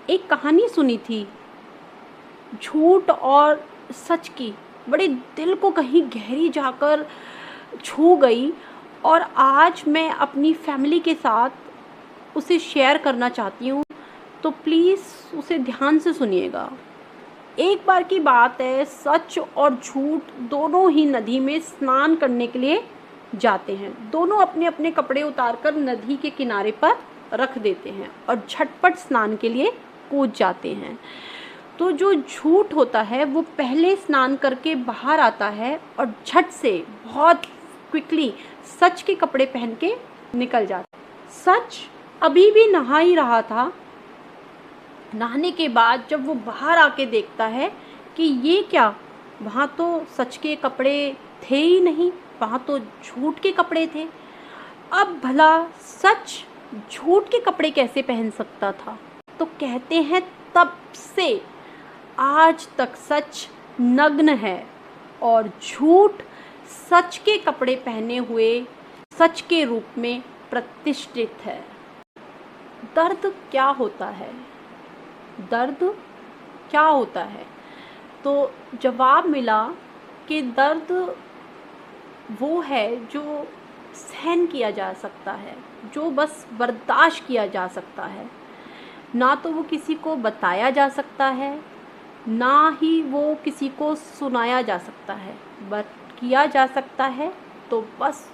एक कहानी सुनी थी झूठ और सच की, बड़े दिल को कहीं गहरी जाकर छू गई और आज मैं अपनी फैमिली के साथ उसे शेयर करना चाहती हूँ। तो प्लीज़ उसे ध्यान से सुनिएगा। एक बार की बात है, सच और झूठ दोनों ही नदी में स्नान करने के लिए जाते हैं। दोनों अपने अपने कपड़े उतारकर नदी के किनारे पर रख देते हैं और झटपट स्नान के लिए कूद जाते हैं। तो जो झूठ होता है वो पहले स्नान करके बाहर आता है और झट से बहुत क्विकली सच के कपड़े पहन के निकल जाता है। सच अभी भी नहा ही रहा था। नहाने के बाद जब वो बाहर आके देखता है कि ये क्या, वहाँ तो सच के कपड़े थे ही नहीं, वहाँ तो झूठ के कपड़े थे। अब भला सच झूठ के कपड़े कैसे पहन सकता था? तो कहते हैं तब से आज तक सच नग्न है और झूठ सच के कपड़े पहने हुए सच के रूप में प्रतिष्ठित है। दर्द क्या होता है? दर्द क्या होता है? तो जवाब मिला कि दर्द वो है जो सहन किया जा सकता है, जो बस बर्दाश्त किया जा सकता है। ना तो वो किसी को बताया जा सकता है, ना ही वो किसी को सुनाया जा सकता है, बट किया जा सकता है तो बस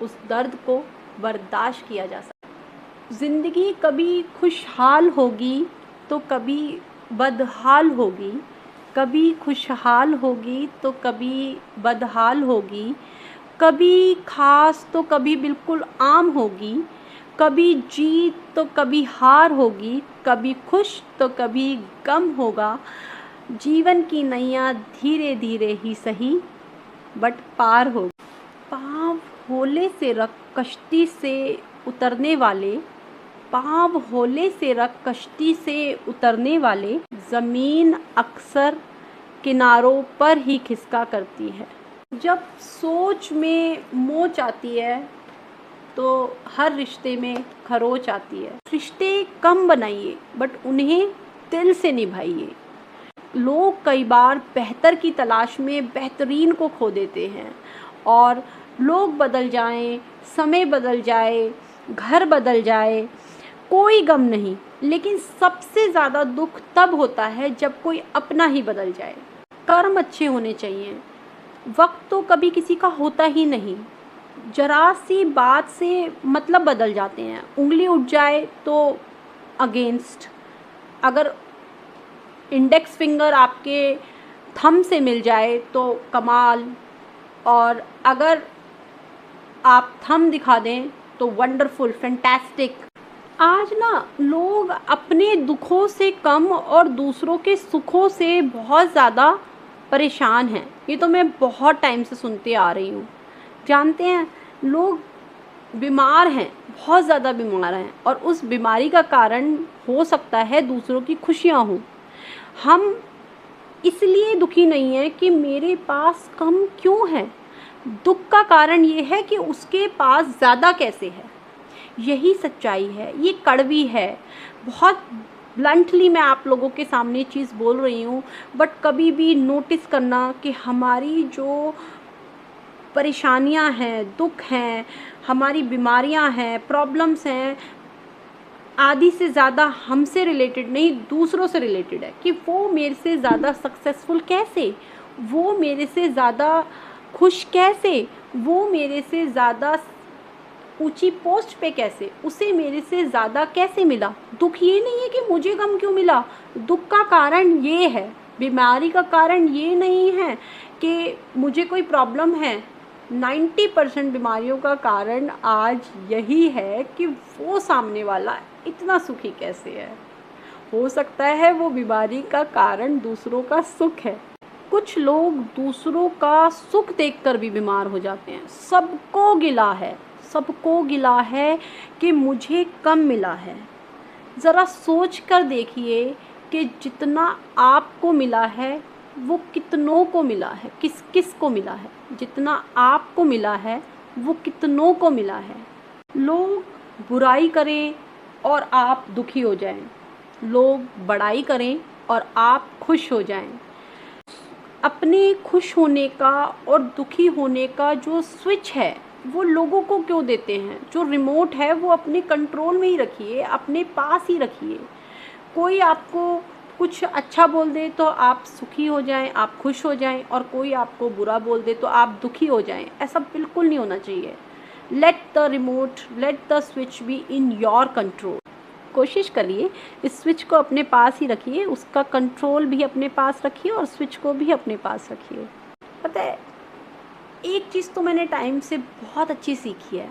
उस दर्द को बर्दाश्त किया जा सकता है। ज़िंदगी कभी खुशहाल होगी तो कभी बदहाल होगी, कभी खुशहाल होगी तो कभी बदहाल होगी, कभी खास तो कभी बिल्कुल आम होगी, कभी जीत तो कभी हार होगी, कभी खुश तो कभी गम होगा। जीवन की नैया धीरे धीरे ही सही बट पार होगी। पाँव होले से रख कश्ती से उतरने वाले, पाँव होले से रख कश्ती से उतरने वाले, ज़मीन अक्सर किनारों पर ही खिसका करती है। जब सोच में मोच आती है तो हर रिश्ते में खरोच आती है। रिश्ते कम बनाइए बट उन्हें दिल से निभाइए। लोग कई बार बेहतर की तलाश में बेहतरीन को खो देते हैं और लोग बदल जाएं, समय बदल जाए, घर बदल जाए, कोई गम नहीं, लेकिन सबसे ज़्यादा दुख तब होता है जब कोई अपना ही बदल जाए। कर्म अच्छे होने चाहिए। वक्त तो कभी किसी का होता ही नहीं। जरा सी बात से मतलब बदल जाते हैं। उंगली उठ जाए तो अगेंस्ट, अगर इंडेक्स फिंगर आपके थंब से मिल जाए तो कमाल, और अगर आप थंब दिखा दें तो वंडरफुल, फैंटास्टिक। आज ना लोग अपने दुखों से कम और दूसरों के सुखों से बहुत ज़्यादा परेशान हैं। ये तो मैं बहुत टाइम से सुनते आ रही हूँ। जानते हैं, लोग बीमार हैं, बहुत ज़्यादा बीमार हैं और उस बीमारी का कारण हो सकता है दूसरों की खुशियाँ हों। हम इसलिए दुखी नहीं हैं कि मेरे पास कम क्यों है, दुख का कारण ये है कि उसके पास ज़्यादा कैसे है। यही सच्चाई है। ये कड़वी है, बहुत ब्लंटली मैं आप लोगों के सामने चीज़ बोल रही हूँ, बट कभी भी नोटिस करना कि हमारी जो परेशानियाँ हैं, दुख हैं, हमारी बीमारियाँ हैं, प्रॉब्लम्स हैं, आधी से ज़्यादा हमसे रिलेटेड नहीं, दूसरों से रिलेटेड है। कि वो मेरे से ज़्यादा सक्सेसफुल कैसे, वो मेरे से ज़्यादा खुश कैसे, वो मेरे से ज़्यादा ऊंची पोस्ट पे कैसे, उसे मेरे से ज़्यादा कैसे मिला। दुख ये नहीं है कि मुझे गम क्यों मिला, दुख का कारण ये है, बीमारी का कारण ये नहीं है कि मुझे कोई प्रॉब्लम है। 90% बीमारियों का कारण आज यही है कि वो सामने वाला इतना सुखी कैसे है। हो सकता है वो बीमारी का कारण दूसरों का सुख है। कुछ लोग दूसरों का सुख देखकर भी बीमार हो जाते हैं। सबको गिला है, सबको गिला है कि मुझे कम मिला है। ज़रा सोच कर देखिए कि जितना आपको मिला है वो कितनों को मिला है, किस किस को मिला है। जितना आपको मिला है वो कितनों को मिला है। लोग बुराई करें और आप दुखी हो जाएं, लोग बड़ाई करें और आप खुश हो जाएं। अपने खुश होने का और दुखी होने का जो स्विच है वो लोगों को क्यों देते हैं? जो रिमोट है वो अपने कंट्रोल में ही रखिए, अपने पास ही रखिए। कोई आपको कुछ अच्छा बोल दे तो आप सुखी हो जाएं, आप खुश हो जाएं, और कोई आपको बुरा बोल दे तो आप दुखी हो जाएं। ऐसा बिल्कुल नहीं होना चाहिए। Let the remote, let the switch be in your control. कोशिश करिए इस स्विच को अपने पास ही रखिए, उसका कंट्रोल भी अपने पास रखिए और स्विच को भी अपने पास रखिए। पता है, एक चीज़ तो मैंने टाइम से बहुत अच्छी सीखी है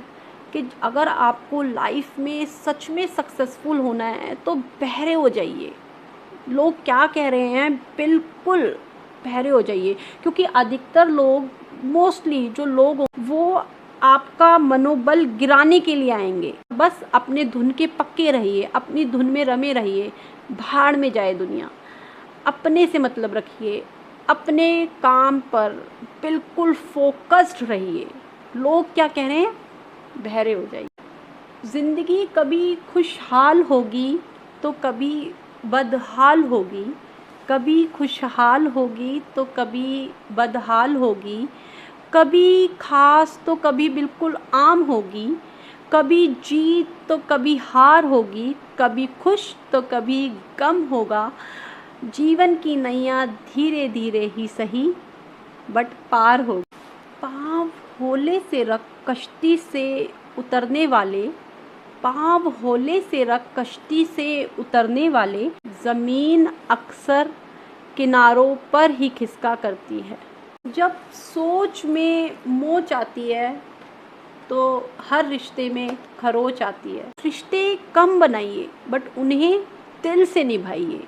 कि अगर आपको लाइफ में सच में सक्सेसफुल होना है तो बहरे हो जाइए। लोग क्या कह रहे हैं बिल्कुल बहरे हो जाइए, क्योंकि अधिकतर लोग, मोस्टली जो लोग वो आपका मनोबल गिराने के लिए आएंगे। बस अपने धुन के पक्के रहिए, अपनी धुन में रमे रहिए, भाड़ में जाए दुनिया। अपने से मतलब रखिए, अपने काम पर बिल्कुल फोकस्ड रहिए। लोग क्या कह रहे हैं बहरे हो जाइए। ज़िंदगी कभी खुशहाल होगी तो कभी बदहाल होगी, कभी खुशहाल होगी तो कभी बदहाल होगी, कभी खास तो कभी बिल्कुल आम होगी, कभी जीत तो कभी हार होगी, कभी खुश तो कभी गम होगा। जीवन की नैया धीरे धीरे ही सही बट पार होगी। पाँव होले से रख कश्ती से उतरने वाले, पाँव होले से रख कश्ती से उतरने वाले, ज़मीन अक्सर किनारों पर ही खिसका करती है। जब सोच में मोच आती है तो हर रिश्ते में खरोच आती है। रिश्ते कम बनाइए बट उन्हें दिल से निभाइए।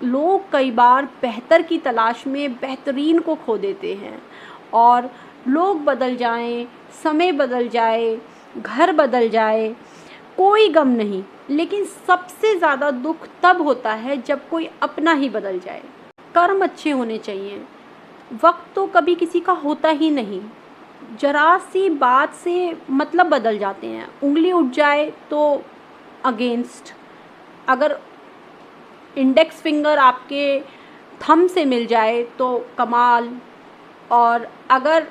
लोग कई बार बेहतर की तलाश में बेहतरीन को खो देते हैं, और लोग बदल जाएं, समय बदल जाए, घर बदल जाए, कोई गम नहीं, लेकिन सबसे ज़्यादा दुख तब होता है जब कोई अपना ही बदल जाए। कर्म अच्छे होने चाहिए। वक्त तो कभी किसी का होता ही नहीं। जरा सी बात से मतलब बदल जाते हैं। उंगली उठ जाए तो अगेंस्ट, अगर इंडेक्स फिंगर आपके थंब से मिल जाए तो कमाल, और अगर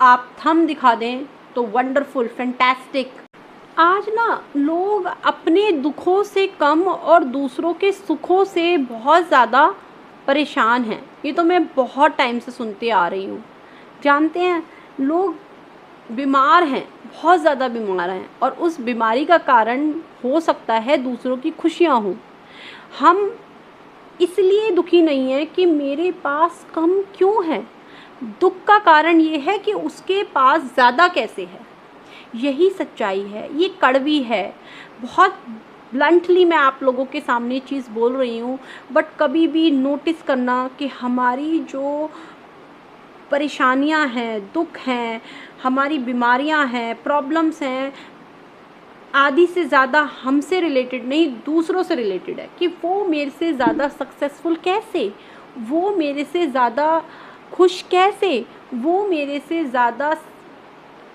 आप थंब दिखा दें तो वंडरफुल, फैंटास्टिक। आज ना लोग अपने दुखों से कम और दूसरों के सुखों से बहुत ज़्यादा परेशान हैं। ये तो मैं बहुत टाइम से सुनते आ रही हूँ। जानते हैं, लोग बीमार हैं, बहुत ज़्यादा बीमार हैं, और उस बीमारी का कारण हो सकता है दूसरों की खुशियाँ हों। हम इसलिए दुखी नहीं हैं कि मेरे पास कम क्यों है। दुख का कारण ये है कि उसके पास ज़्यादा कैसे है। यही सच्चाई है, ये कड़वी है। बहुत ब्लंटली मैं आप लोगों के सामने चीज़ बोल रही हूँ, बट कभी भी नोटिस करना कि हमारी जो परेशानियाँ हैं, दुख हैं, हमारी बीमारियाँ हैं, प्रॉब्लम्स हैं, आधी से ज़्यादा हमसे रिलेटेड नहीं, दूसरों से रिलेटेड है। कि वो मेरे से ज़्यादा सक्सेसफुल कैसे, वो मेरे से ज़्यादा खुश कैसे, वो मेरे से ज़्यादा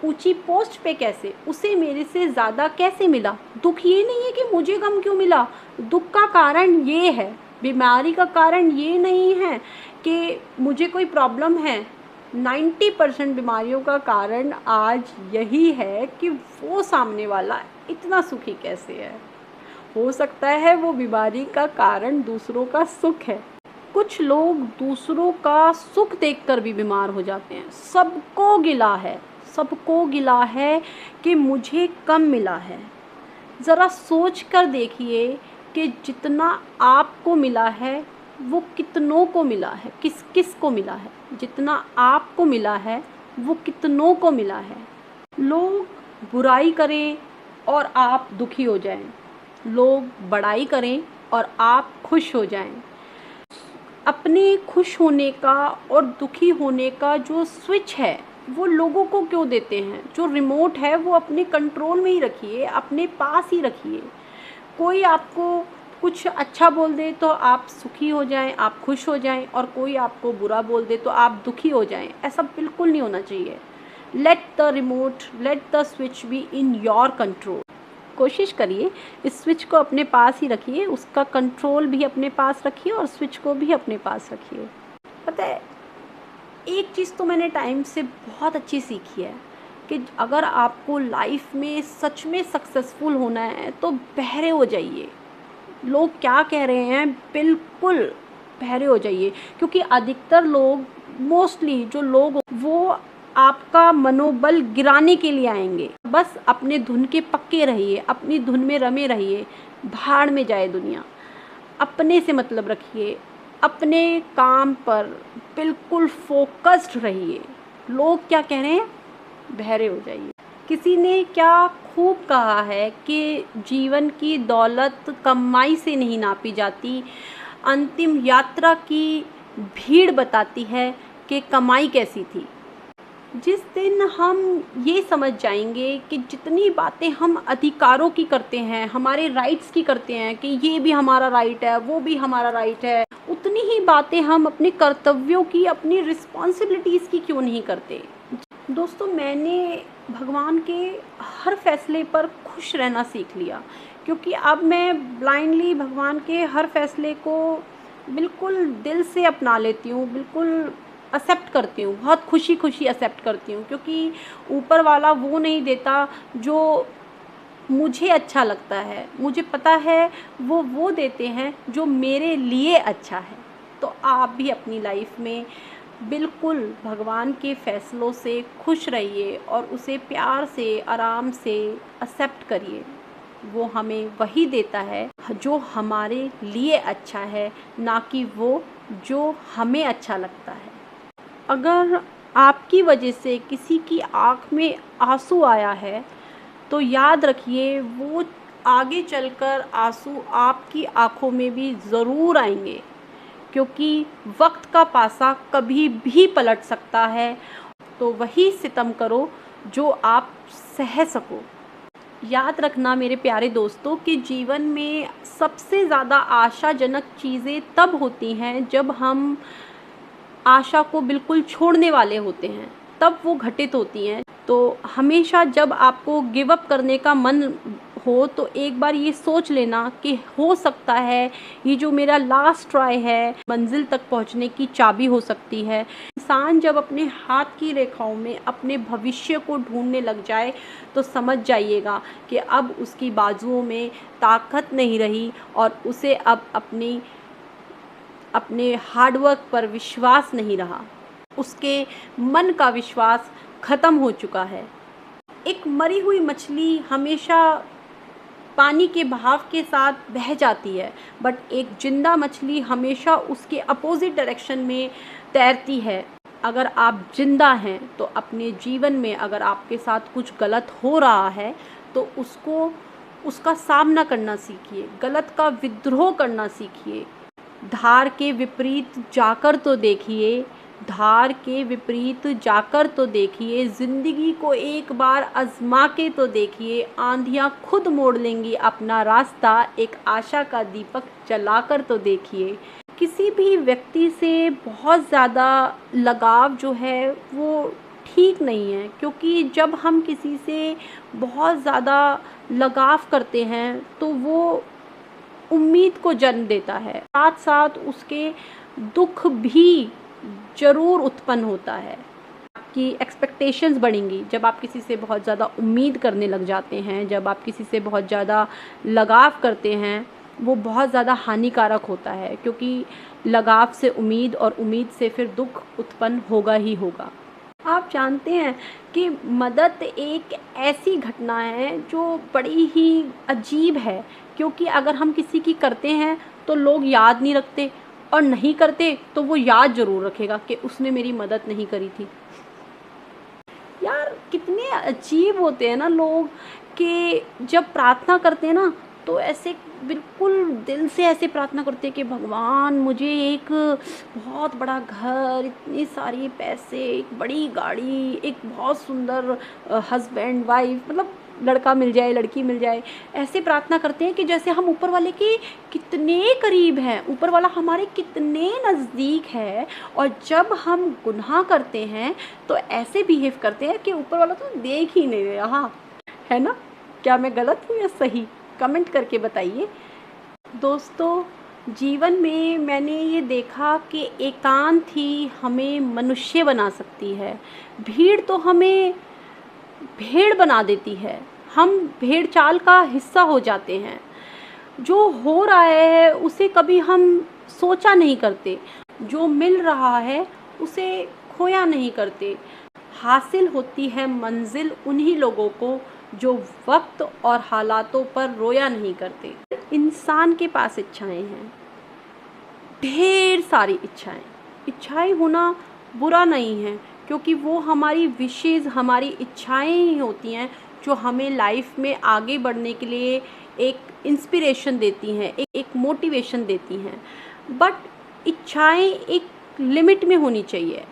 ऊंची पोस्ट पे कैसे, उसे मेरे से ज़्यादा कैसे मिला। दुख ये नहीं है कि मुझे गम क्यों मिला, दुख का कारण ये है। बीमारी का कारण ये नहीं है कि मुझे कोई प्रॉब्लम है। 90% बीमारियों का कारण आज यही है कि वो सामने वाला इतना सुखी कैसे है। हो सकता है वो बीमारी का कारण दूसरों का सुख है। कुछ लोग दूसरों का सुख देखकर भी बीमार हो जाते हैं। सबको गिला है, सबको गिला है कि मुझे कम मिला है। ज़रा सोच कर देखिए कि जितना आपको मिला है वो कितनों को मिला है, किस किस को मिला है। जितना आपको मिला है वो कितनों को मिला है। लोग बुराई करें और आप दुखी हो जाएं, लोग बड़ाई करें और आप खुश हो जाएं। अपने खुश होने का और दुखी होने का जो स्विच है वो लोगों को क्यों देते हैं? जो रिमोट है वो अपने कंट्रोल में ही रखिए, अपने पास ही रखिए। कोई आपको कुछ अच्छा बोल दे तो आप सुखी हो जाएं, आप खुश हो जाएं, और कोई आपको बुरा बोल दे तो आप दुखी हो जाएं। ऐसा बिल्कुल नहीं होना चाहिए। Let the remote, let the switch be in your control. कोशिश करिए, इस स्विच को अपने पास ही रखिए, उसका कंट्रोल भी अपने पास रखिए और स्विच को भी अपने पास रखिए। पता है, एक चीज़ तो मैंने टाइम से बहुत अच्छी सीखी है कि अगर आपको लाइफ में सच में सक्सेसफुल होना है तो बहरे हो जाइए। लोग क्या कह रहे हैं, बिल्कुल बहरे हो जाइए, क्योंकि अधिकतर लोग, मोस्टली जो लोग, वो आपका मनोबल गिराने के लिए आएंगे। बस अपने धुन के पक्के रहिए, अपनी धुन में रमे रहिए, भाड़ में जाए दुनिया। अपने से मतलब रखिए, अपने काम पर बिल्कुल फोकस्ड रहिए। लोग क्या कह रहे हैं, बहरे हो जाइए। किसी ने क्या खूब कहा है कि जीवन की दौलत कमाई से नहीं नापी जाती, अंतिम यात्रा की भीड़ बताती है कि कमाई कैसी थी। जिस दिन हम ये समझ जाएंगे कि जितनी बातें हम अधिकारों की करते हैं, हमारे राइट्स की करते हैं कि ये भी हमारा राइट है, वो भी हमारा राइट है, उतनी ही बातें हम अपने कर्तव्यों की, अपनी रिस्पॉन्सिबिलिटीज़ की क्यों नहीं करते। दोस्तों, मैंने भगवान के हर फैसले पर खुश रहना सीख लिया, क्योंकि अब मैं ब्लाइंडली भगवान के हर फैसले को बिल्कुल दिल से अपना लेती हूँ, बिल्कुल एक्सेप्ट करती हूँ, बहुत खुशी खुशी एक्सेप्ट करती हूँ, क्योंकि ऊपर वाला वो नहीं देता जो मुझे अच्छा लगता है। मुझे पता है वो देते हैं जो मेरे लिए अच्छा है। तो आप भी अपनी लाइफ में बिल्कुल भगवान के फैसलों से खुश रहिए और उसे प्यार से, आराम से एक्सेप्ट करिए। वो हमें वही देता है जो हमारे लिए अच्छा है, ना कि वो जो हमें अच्छा लगता है। अगर आपकी वजह से किसी की आँख में आंसू आया है तो याद रखिए, वो आगे चलकर आंसू आपकी आँखों में भी ज़रूर आएंगे, क्योंकि वक्त का पासा कभी भी पलट सकता है। तो वही सितम करो जो आप सह सको। याद रखना मेरे प्यारे दोस्तों कि जीवन में सबसे ज़्यादा आशाजनक चीज़ें तब होती हैं जब हम आशा को बिल्कुल छोड़ने वाले होते हैं, तब वो घटित होती हैं। तो हमेशा जब आपको गिव अप करने का मन हो तो एक बार ये सोच लेना कि हो सकता है ये जो मेरा लास्ट ट्राई है, मंजिल तक पहुंचने की चाबी हो सकती है। इंसान जब अपने हाथ की रेखाओं में अपने भविष्य को ढूंढने लग जाए तो समझ जाइएगा कि अब उसकी बाजुओं में ताकत नहीं रही और उसे अब अपने हार्डवर्क पर विश्वास नहीं रहा। उसके मन का विश्वास ख़त्म हो चुका है। एक मरी हुई मछली हमेशा पानी के बहाव के साथ बह जाती है, बट एक जिंदा मछली हमेशा उसके अपोजिट डायरेक्शन में तैरती है। अगर आप जिंदा हैं तो अपने जीवन में अगर आपके साथ कुछ गलत हो रहा है तो उसका सामना करना सीखिए, गलत का विद्रोह करना सीखिए। धार के विपरीत जाकर तो देखिए, धार के विपरीत जाकर तो देखिए, ज़िंदगी को एक बार आजमा के तो देखिए। आंधियाँ खुद मोड़ लेंगी अपना रास्ता, एक आशा का दीपक जलाकर तो देखिए। किसी भी व्यक्ति से बहुत ज़्यादा लगाव जो है वो ठीक नहीं है, क्योंकि जब हम किसी से बहुत ज़्यादा लगाव करते हैं तो वो उम्मीद को जन्म देता है, साथ साथ उसके दुख भी ज़रूर उत्पन्न होता है। आपकी एक्सपेक्टेशंस बढ़ेंगी जब आप किसी से बहुत ज़्यादा उम्मीद करने लग जाते हैं। जब आप किसी से बहुत ज़्यादा लगाव करते हैं वो बहुत ज़्यादा हानिकारक होता है, क्योंकि लगाव से उम्मीद और उम्मीद से फिर दुख उत्पन्न होगा ही होगा। आप जानते हैं कि मदद एक ऐसी घटना है जो बड़ी ही अजीब है, क्योंकि अगर हम किसी की करते हैं तो लोग याद नहीं रखते, और नहीं करते तो वो याद ज़रूर रखेगा कि उसने मेरी मदद नहीं करी थी। यार, कितने अजीब होते हैं ना लोग कि जब प्रार्थना करते हैं ना तो ऐसे बिल्कुल दिल से ऐसे प्रार्थना करते हैं कि भगवान मुझे एक बहुत बड़ा घर, इतने सारे पैसे, एक बड़ी गाड़ी, एक बहुत सुंदर हस्बैंड वाइफ, मतलब लड़का मिल जाए, लड़की मिल जाए। ऐसे प्रार्थना करते हैं कि जैसे हम ऊपर वाले के कितने करीब हैं, ऊपर वाला हमारे कितने नज़दीक है। और जब हम गुनाह करते हैं तो ऐसे बिहेव करते हैं कि ऊपर वाला तो देख ही नहीं रहा, है ना। क्या मैं गलत हूँ या सही? कमेंट करके बताइए। दोस्तों, जीवन में मैंने ये देखा कि एकांत ही हमें मनुष्य बना सकती है। भीड़ तो हमें भेड़ बना देती है। हम भेड़ चाल का हिस्सा हो जाते हैं। जो हो रहा है उसे कभी हम सोचा नहीं करते। जो मिल रहा है उसे खोया नहीं करते। हासिल होती है मंजिल उन्हीं लोगों को जो वक्त और हालातों पर रोया नहीं करते। इंसान के पास इच्छाएं हैं, ढेर सारी इच्छाएं। इच्छाएं होना बुरा नहीं है, क्योंकि वो हमारी विशेज़, हमारी इच्छाएं ही होती हैं जो हमें लाइफ में आगे बढ़ने के लिए एक इंस्पिरेशन देती हैं, एक मोटिवेशन देती हैं। बट इच्छाएं एक लिमिट में होनी चाहिए।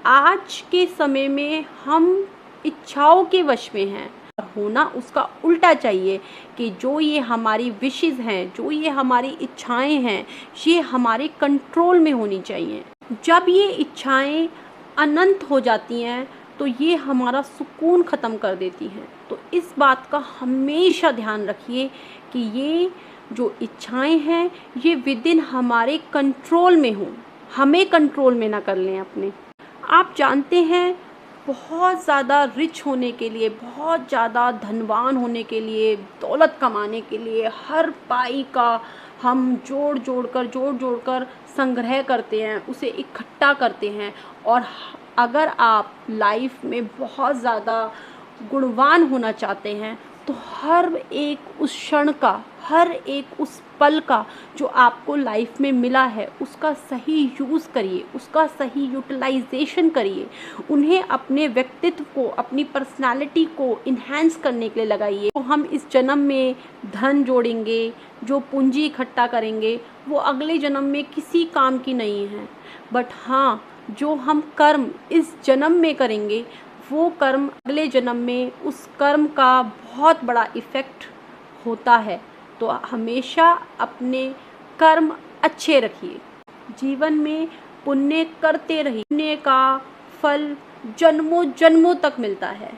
आज के समय में हम इच्छाओं के वश में हैं। होना उसका उल्टा चाहिए कि जो ये हमारी विशेज़ हैं, जो ये हमारी इच्छाएं हैं, ये हमारे कंट्रोल में होनी चाहिए। जब ये इच्छाएं अनंत हो जाती हैं तो ये हमारा सुकून ख़त्म कर देती हैं। तो इस बात का हमेशा ध्यान रखिए कि ये जो इच्छाएं हैं ये विदिन हमारे कंट्रोल में हों, हमें कंट्रोल में ना कर लें अपने। आप जानते हैं, बहुत ज़्यादा रिच होने के लिए, बहुत ज़्यादा धनवान होने के लिए, दौलत कमाने के लिए हर पाई का हम जोड़ जोड़ कर संग्रह करते हैं, उसे इकट्ठा करते हैं। और अगर आप लाइफ में बहुत ज़्यादा गुणवान होना चाहते हैं तो हर एक उस क्षण का, हर एक उस पल का जो आपको लाइफ में मिला है उसका सही यूज़ करिए, उसका सही यूटिलाइजेशन करिए। उन्हें अपने व्यक्तित्व को, अपनी पर्सनालिटी को इन्हेंस करने के लिए लगाइए। तो हम इस जन्म में धन जोड़ेंगे, जो पूंजी इकट्ठा करेंगे वो अगले जन्म में किसी काम की नहीं है। बट हाँ, जो हम कर्म इस जन्म में करेंगे वो कर्म अगले जन्म में उस कर्म का बहुत बड़ा इफ़ेक्ट होता है। तो हमेशा अपने कर्म अच्छे रखिए। जीवन में पुण्य करते रहिए। पुण्य का फल जन्मों जन्मों तक मिलता है।